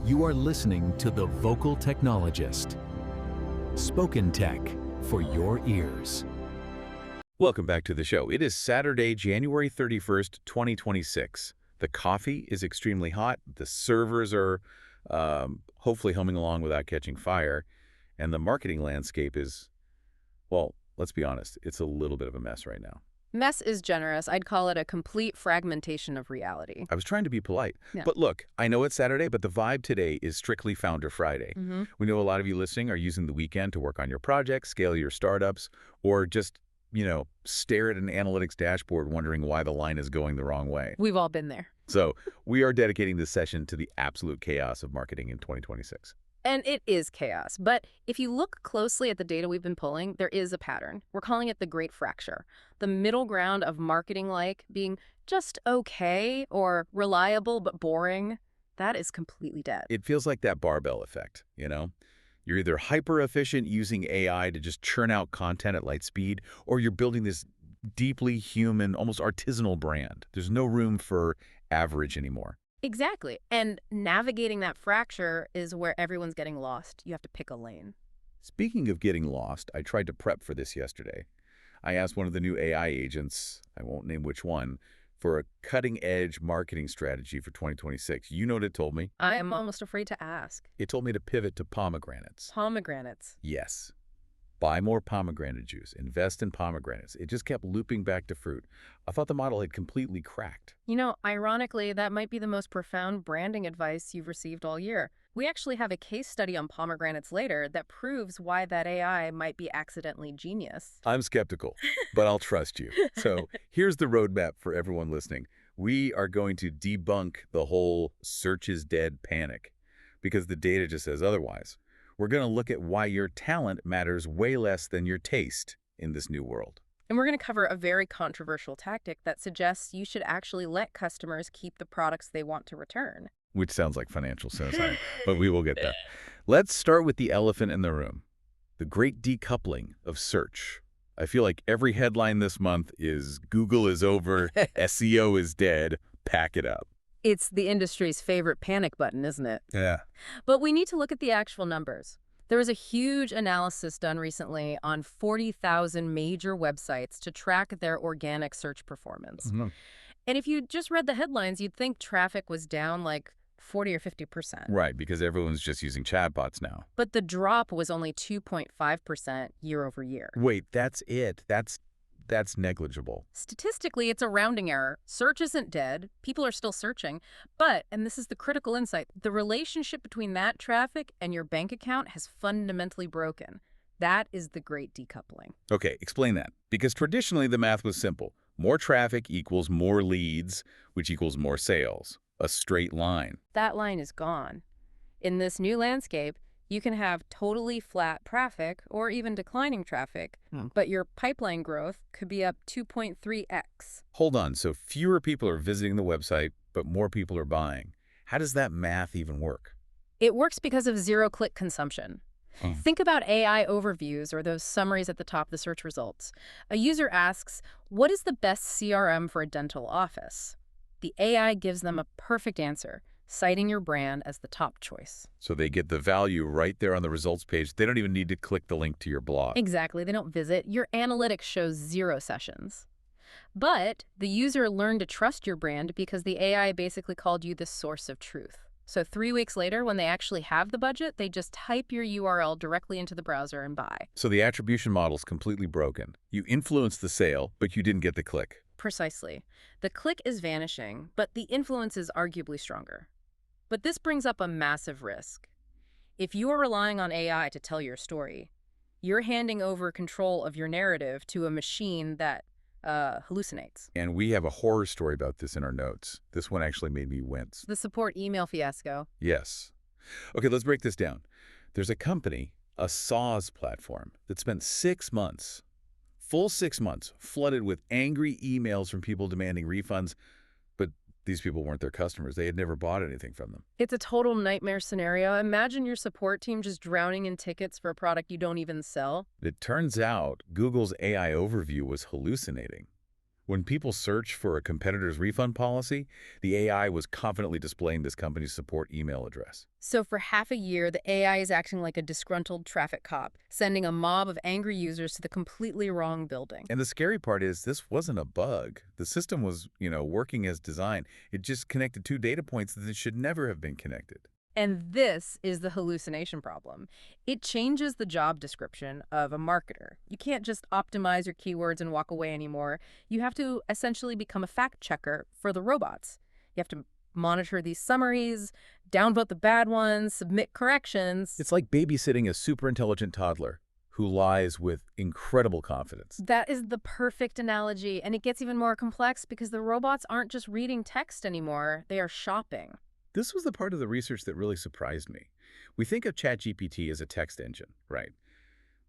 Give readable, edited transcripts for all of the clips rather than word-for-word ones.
You are listening to The Vocal Technologist. Spoken tech for your ears. Welcome back to the show. It is Saturday, January 31st, 2026. The coffee is extremely hot. The servers are hopefully humming along without catching fire. And the marketing landscape is, well, let's be honest, it's a little bit of a mess right now. Mess is generous. I'd call it a complete fragmentation of reality. I was trying to be polite. Yeah. But look, I know it's Saturday, but the vibe today is strictly Founder Friday. We know a lot of you listening are using the weekend to work on your projects, scale your startups, or just, stare at an analytics dashboard wondering why the line is going the wrong way. We've all been there. So we are dedicating this session to the absolute chaos of marketing in 2026. And it is chaos. But if you look closely at the data we've been pulling, there is a pattern. We're calling it the Great Fracture. The middle ground of marketing being just okay or reliable but boring, that is completely dead. It feels like that barbell effect, You're either hyper-efficient using AI to just churn out content at light speed, or you're building this deeply human, almost artisanal brand. There's no room for average anymore. Exactly. And navigating that fracture is where everyone's getting lost. You have to pick a lane. Speaking of getting lost, I tried to prep for this yesterday. I asked one of the new AI agents, I won't name which one, for a cutting-edge marketing strategy for 2026. You know what it told me? I am almost afraid to ask. It told me to pivot to pomegranates. Pomegranates. Yes. Buy more pomegranate juice. Invest in pomegranates. It just kept looping back to fruit. I thought the model had completely cracked. Ironically, that might be the most profound branding advice you've received all year. We actually have a case study on pomegranates later that proves why that AI might be accidentally genius. I'm skeptical, but I'll trust you. So here's the roadmap for everyone listening. We are going to debunk the whole search is dead panic because the data just says otherwise. We're going to look at why your talent matters way less than your taste in this new world. And we're going to cover a very controversial tactic that suggests you should actually let customers keep the products they want to return. Which sounds like financial suicide, but we will get there. Let's start with the elephant in the room, the great decoupling of search. I feel like every headline this month is Google is over, SEO is dead, pack it up. It's the industry's favorite panic button, isn't it? Yeah. But we need to look at the actual numbers. There was a huge analysis done recently on 40,000 major websites to track their organic search performance. And if you just read the headlines, you'd think traffic was down like 40 or 50%. Right, because everyone's just using chatbots now. But the drop was only 2.5% year over year. Wait, that's it. That's negligible. Statistically, it's a rounding error. Search isn't dead. People are still searching. But, and this is the critical insight, the relationship between that traffic and your bank account has fundamentally broken. That is the great decoupling. Okay, explain that. Because traditionally the math was simple. More traffic equals more leads, which equals more sales. A straight line. That line is gone. In this new landscape, you can have totally flat traffic or even declining traffic, but your pipeline growth could be up 2.3x. Hold on, so fewer people are visiting the website, but more people are buying. How does that math even work? It works because of zero-click consumption. Think about AI overviews or those summaries at the top of the search results. A user asks, what is the best CRM for a dental office? The AI gives them a perfect answer, citing your brand as the top choice. So they get the value right there on the results page. They don't even need to click the link to your blog. Exactly. They don't visit. Your analytics shows 0 sessions. But the user learned to trust your brand because the AI basically called you the source of truth. So 3 weeks later, when they actually have the budget, they just type your URL directly into the browser and buy. So the attribution model's completely broken. You influenced the sale, but you didn't get the click. Precisely. The click is vanishing, but the influence is arguably stronger. But this brings up a massive risk. If you are relying on AI to tell your story, you're handing over control of your narrative to a machine that hallucinates. And we have a horror story about this in our notes. This one actually made me wince. The support email fiasco. Yes. Okay, let's break this down. There's a company, a SaaS platform, that spent 6 months, full 6 months, flooded with angry emails from people demanding refunds, but these people weren't their customers. They had never bought anything from them. It's a total nightmare scenario. Imagine your support team just drowning in tickets for a product you don't even sell. It turns out Google's AI overview was hallucinating. When people search for a competitor's refund policy, the AI was confidently displaying this company's support email address. So for half a year, the AI is acting like a disgruntled traffic cop, sending a mob of angry users to the completely wrong building. And the scary part is this wasn't a bug. The system was, working as designed. It just connected two data points that should never have been connected. And this is the hallucination problem. It changes the job description of a marketer. You can't just optimize your keywords and walk away anymore. You have to essentially become a fact checker for the robots. You have to monitor these summaries, downvote the bad ones, submit corrections. It's like babysitting a super intelligent toddler who lies with incredible confidence. That is the perfect analogy, and it gets even more complex because the robots aren't just reading text anymore, they are shopping. This was the part of the research that really surprised me. We think of ChatGPT as a text engine, right?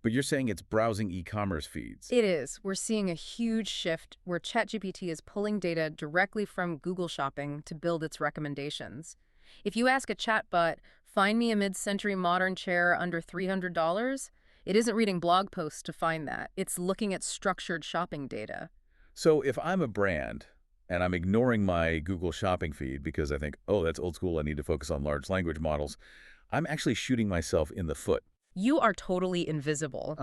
But you're saying it's browsing e-commerce feeds. It is. We're seeing a huge shift where ChatGPT is pulling data directly from Google Shopping to build its recommendations. If you ask a chatbot, find me a mid-century modern chair under $300, it isn't reading blog posts to find that. It's looking at structured shopping data. So if I'm a brand and I'm ignoring my Google Shopping feed because I think, oh, that's old school, I need to focus on large language models, I'm actually shooting myself in the foot. You are totally invisible.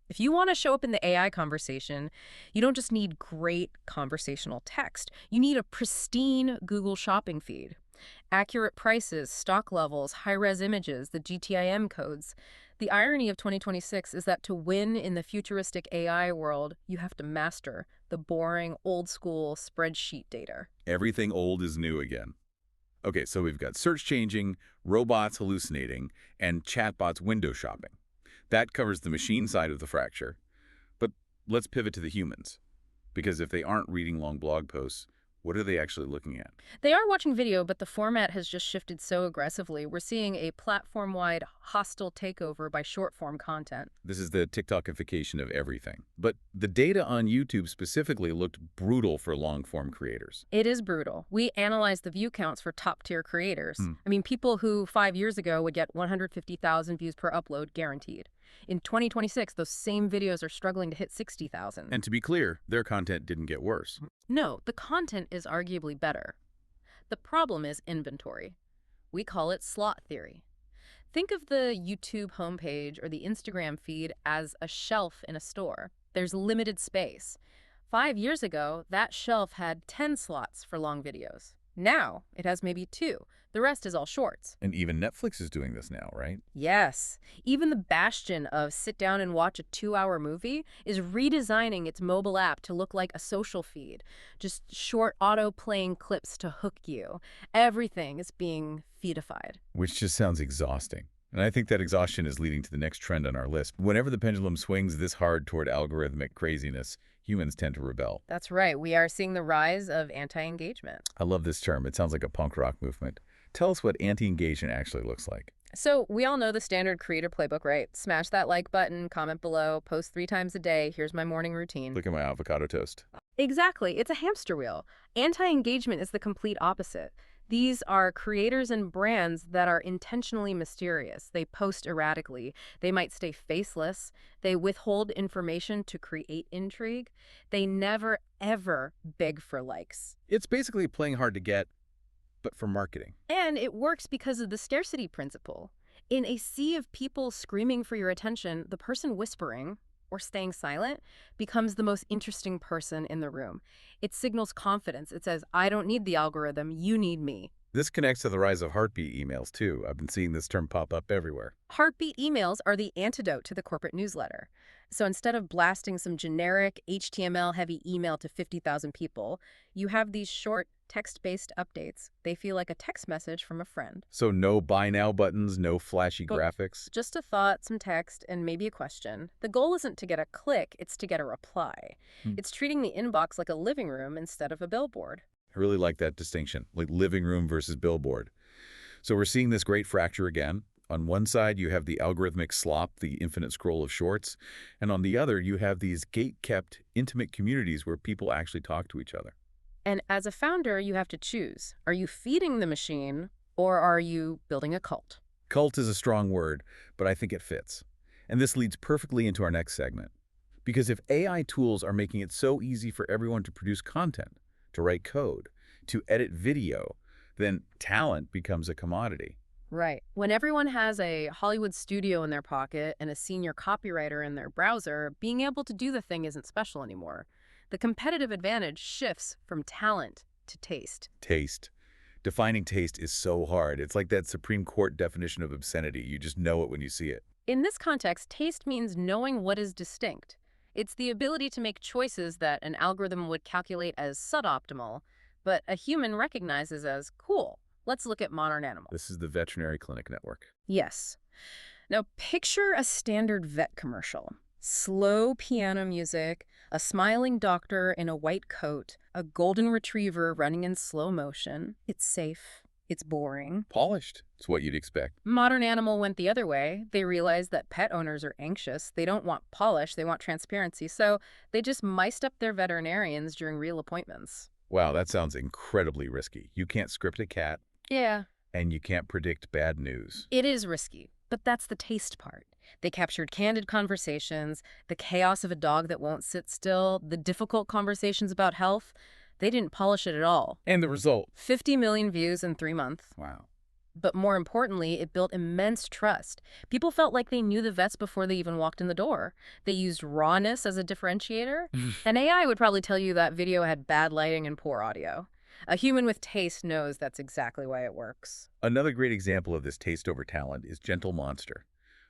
If you want to show up in the AI conversation, you don't just need great conversational text. You need a pristine Google Shopping feed. Accurate prices, stock levels, high-res images, the GTIM codes. The irony of 2026 is that to win in the futuristic AI world, you have to master the boring, old-school spreadsheet data. Everything old is new again. Okay, so we've got search changing, robots hallucinating, and chatbots window shopping. That covers the machine side of the fracture. But let's pivot to the humans. Because if they aren't reading long blog posts, what are they actually looking at? They are watching video, but the format has just shifted so aggressively. We're seeing a platform-wide hostile takeover by short-form content. This is the TikTokification of everything. But the data on YouTube specifically looked brutal for long-form creators. It is brutal. We analyzed the view counts for top-tier creators. I mean, people who 5 years ago would get 150,000 views per upload guaranteed. In 2026, those same videos are struggling to hit 60,000. And to be clear, their content didn't get worse. No, the content is arguably better. The problem is inventory. We call it slot theory. Think of the YouTube homepage or the Instagram feed as a shelf in a store. There's limited space. 5 years ago, that shelf had 10 slots for long videos. Now, it has maybe 2. The rest is all shorts. And even Netflix is doing this now, right? Yes. Even the bastion of sit down and watch a 2-hour movie is redesigning its mobile app to look like a social feed. Just short auto-playing clips to hook you. Everything is being feedified. Which just sounds exhausting. And I think that exhaustion is leading to the next trend on our list. Whenever the pendulum swings this hard toward algorithmic craziness, humans tend to rebel. That's right. We are seeing the rise of anti-engagement. I love this term. It sounds like a punk rock movement. Tell us what anti-engagement actually looks like. So we all know the standard creator playbook, right? Smash that like button, comment below, post 3 times a day. Here's my morning routine. Look at my avocado toast. Exactly. It's a hamster wheel. Anti-engagement is the complete opposite. These are creators and brands that are intentionally mysterious. They post erratically. They might stay faceless. They withhold information to create intrigue. They never, ever beg for likes. It's basically playing hard to get, but for marketing. And it works because of the scarcity principle. In a sea of people screaming for your attention, the person whispering or staying silent becomes the most interesting person in the room. It signals confidence. It says, I don't need the algorithm, you need me. This connects to the rise of heartbeat emails, too. I've been seeing this term pop up everywhere. Heartbeat emails are the antidote to the corporate newsletter. So instead of blasting some generic HTML-heavy email to 50,000 people, you have these short, text-based updates. They feel like a text message from a friend. So no buy now buttons, no flashy graphics? Just a thought, some text, and maybe a question. The goal isn't to get a click, it's to get a reply. It's treating the inbox like a living room instead of a billboard. I really like that distinction, like living room versus billboard. So we're seeing this great fracture again. On one side, you have the algorithmic slop, the infinite scroll of shorts. And on the other, you have these gate-kept, intimate communities where people actually talk to each other. And as a founder, you have to choose. Are you feeding the machine, or are you building a cult? Cult is a strong word, but I think it fits. And this leads perfectly into our next segment. Because if AI tools are making it so easy for everyone to produce content, to write code, to edit video, then talent becomes a commodity. Right. When everyone has a Hollywood studio in their pocket and a senior copywriter in their browser, being able to do the thing isn't special anymore. The competitive advantage shifts from talent to taste. Taste. Defining taste is so hard. It's like that Supreme Court definition of obscenity. You just know it when you see it. In this context, taste means knowing what is distinct. It's the ability to make choices that an algorithm would calculate as suboptimal, but a human recognizes as cool. Let's look at modern animals. This is the Veterinary Clinic Network. Yes. Now, picture a standard vet commercial. Slow piano music, a smiling doctor in a white coat, a golden retriever running in slow motion. It's safe. It's boring. Polished. It's what you'd expect. Modern Animal went the other way. They realized that pet owners are anxious. They don't want polish. They want transparency. So they just mic'd up their veterinarians during real appointments. Wow, that sounds incredibly risky. You can't script a cat, Yeah. and you can't predict bad news. It is risky, but that's the taste part. They captured candid conversations, the chaos of a dog that won't sit still, the difficult conversations about health. They didn't polish it at all. And the result? 50 million views in 3 months. Wow. But more importantly, it built immense trust. People felt like they knew the vets before they even walked in the door. They used rawness as a differentiator. An AI would probably tell you that video had bad lighting and poor audio. A human with taste knows that's exactly why it works. Another great example of this taste over talent is Gentle Monster.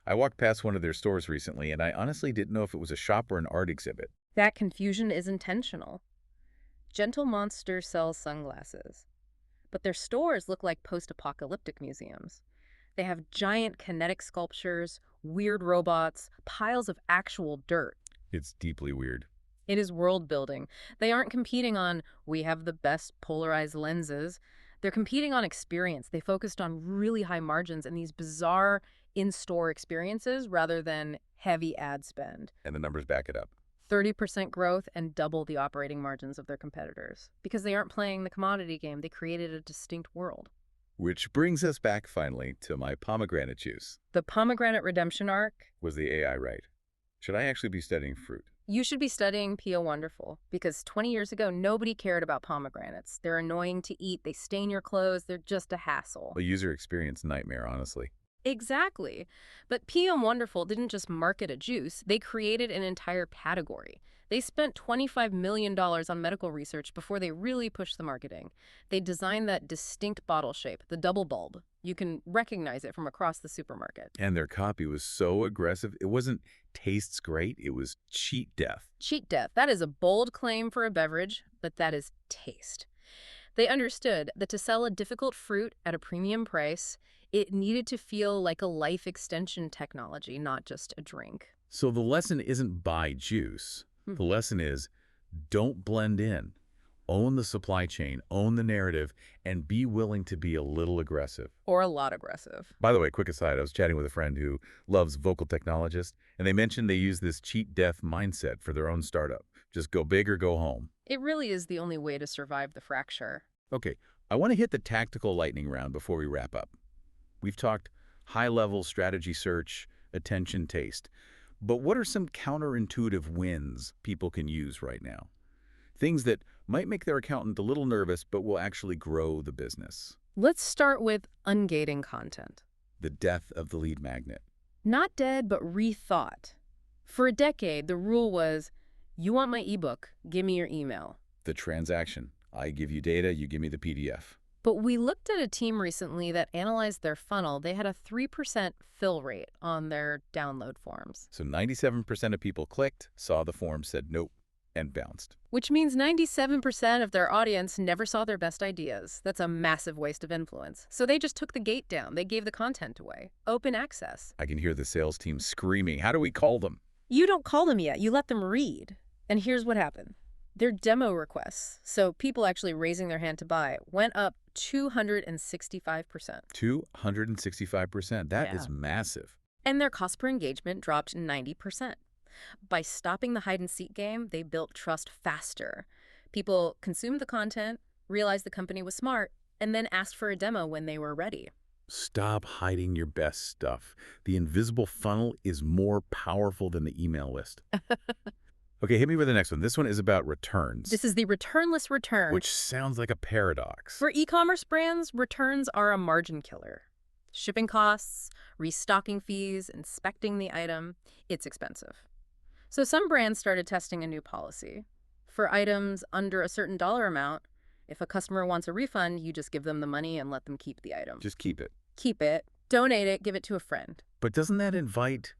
I walked past one of their stores recently, and I honestly didn't know if it was a shop or an art exhibit. That confusion is intentional. Gentle Monster sells sunglasses, but their stores look like post-apocalyptic museums. They have giant kinetic sculptures, weird robots, piles of actual dirt. It's deeply weird. It is world building. They aren't competing on, we have the best polarized lenses. They're competing on experience. They focused on really high margins and these bizarre in-store experiences rather than heavy ad spend. And the numbers back it up. 30% growth and double the operating margins of their competitors. Because they aren't playing the commodity game, they created a distinct world. Which brings us back finally to my pomegranate juice. The pomegranate redemption arc. Was the AI right? Should I actually be studying fruit? You should be studying Pia Wonderful, because 20 years ago, nobody cared about pomegranates. They're annoying to eat, they stain your clothes, they're just a hassle. A user experience nightmare, honestly. Exactly. But Pia Wonderful didn't just market a juice, they created an entire category. They spent $25 million on medical research before they really pushed the marketing. They designed that distinct bottle shape, the double bulb. You can recognize it from across the supermarket. And their copy was so aggressive. It wasn't tastes great, it was cheat death. Cheat death. That is a bold claim for a beverage, but that is taste. They understood that to sell a difficult fruit at a premium price, it needed to feel like a life extension technology, not just a drink. So the lesson isn't buy juice. The lesson is don't blend in. Own the supply chain, own the narrative, and be willing to be a little aggressive. Or a lot aggressive. By the way, quick aside, I was chatting with a friend who loves Vocal Technologist, and they mentioned they use this cheat death mindset for their own startup. Just go big or go home. It really is the only way to survive the fracture. Okay, I want to hit the tactical lightning round before we wrap up. We've talked high-level strategy search, attention, taste. But what are some counterintuitive wins people can use right now? Things that might make their accountant a little nervous, but will actually grow the business. Let's start with ungating content. The death of the lead magnet. Not dead, but rethought. For a decade, the rule was, you want my ebook, give me your email. The transaction. I give you data, you give me the PDF. But we looked at a team recently that analyzed their funnel. They had a 3% fill rate on their download forms. So 97% of people clicked, saw the form, said nope, and bounced. Which means 97% of their audience never saw their best ideas. That's a massive waste of influence. So they just took the gate down. They gave the content away. Open access. I can hear the sales team screaming, how do we call them? You don't call them yet. You let them read. And here's what happened. Their demo requests, so people actually raising their hand to buy, went up 265%. 265%. That is massive. And their cost per engagement dropped 90%. By stopping the hide-and-seek game, they built trust faster. People consumed the content, realized the company was smart, and then asked for a demo when they were ready. Stop hiding your best stuff. The invisible funnel is more powerful than the email list. Okay, hit me with the next one. This one is about returns, This is the returnless return. which sounds like a paradox. For e-commerce brands, returns are a margin killer. Shipping costs, restocking fees, inspecting the item, it's expensive. So some brands started testing a new policy. For items under a certain dollar amount, if a customer wants a refund, you just give them the money and let them keep the item. Just keep it. Keep it, donate it, give it to a friend. But doesn't that invite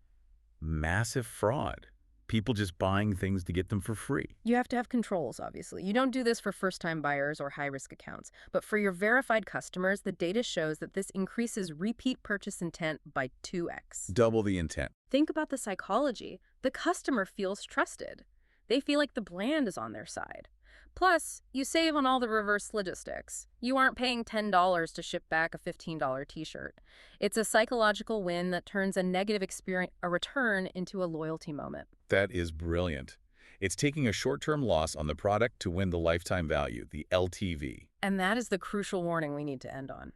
massive fraud? People just buying things to get them for free. You have to have controls, obviously. You don't do this for first-time buyers or high-risk accounts. But for your verified customers, the data shows that this increases repeat purchase intent by 2x. Double the intent. Think about the psychology. The customer feels trusted. They feel like the brand is on their side. Plus, you save on all the reverse logistics. You aren't paying $10 to ship back a $15 t-shirt. It's a psychological win that turns a negative experience, a return, into a loyalty moment. That is brilliant. It's taking a short-term loss on the product to win the lifetime value, the LTV. And that is the crucial warning we need to end on.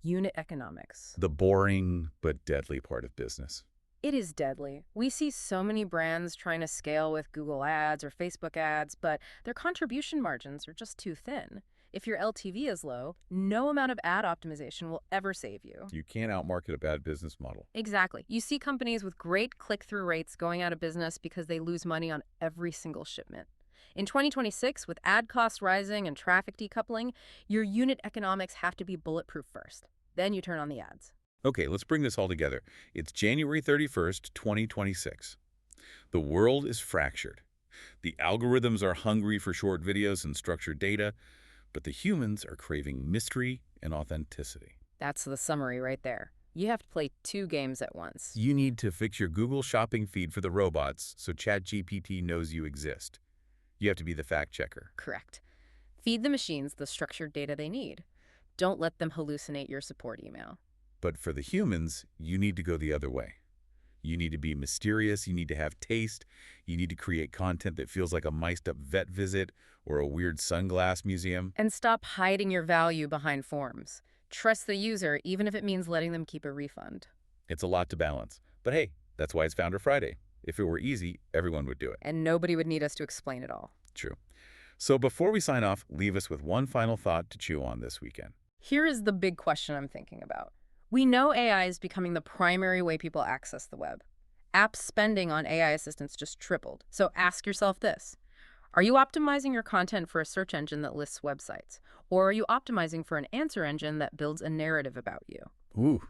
Unit economics. The boring but deadly part of business. It is deadly. We see so many brands trying to scale with Google ads or Facebook ads, but their contribution margins are just too thin. If your LTV is low, no amount of ad optimization will ever save you. You can't outmarket a bad business model. Exactly. You see companies with great click-through rates going out of business because they lose money on every single shipment. In 2026, with ad costs rising and traffic decoupling, your unit economics have to be bulletproof first. Then you turn on the ads. Okay, let's bring this all together. It's January 31st, 2026. The world is fractured. The algorithms are hungry for short videos and structured data, but the humans are craving mystery and authenticity. That's the summary right there. You have to play two games at once. You need to fix your Google shopping feed for the robots so ChatGPT knows you exist. You have to be the fact checker. Correct. Feed the machines the structured data they need. Don't let them hallucinate your support email. But for the humans, you need to go the other way. You need to be mysterious, you need to have taste, you need to create content that feels like a mic'd-up vet visit or a weird sunglass museum. And stop hiding your value behind forms. Trust the user, even if it means letting them keep a refund. It's a lot to balance. But hey, that's why it's Founder Friday. If it were easy, everyone would do it. And nobody would need us to explain it all. True. So before we sign off, leave us with one final thought to chew on this weekend. Here is the big question I'm thinking about. We know AI is becoming the primary way people access the web. App spending on AI assistants just tripled. So ask yourself this. Are you optimizing your content for a search engine that lists websites? Or are you optimizing for an answer engine that builds a narrative about you? Ooh,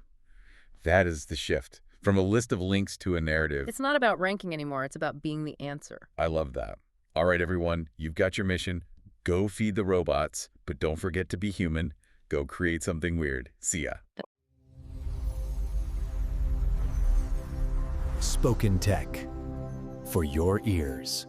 that is the shift. From a list of links to a narrative. It's not about ranking anymore. It's about being the answer. I love that. All right, everyone, you've got your mission. Go feed the robots, but don't forget to be human. Go create something weird. See ya. Spoken Tech for your ears.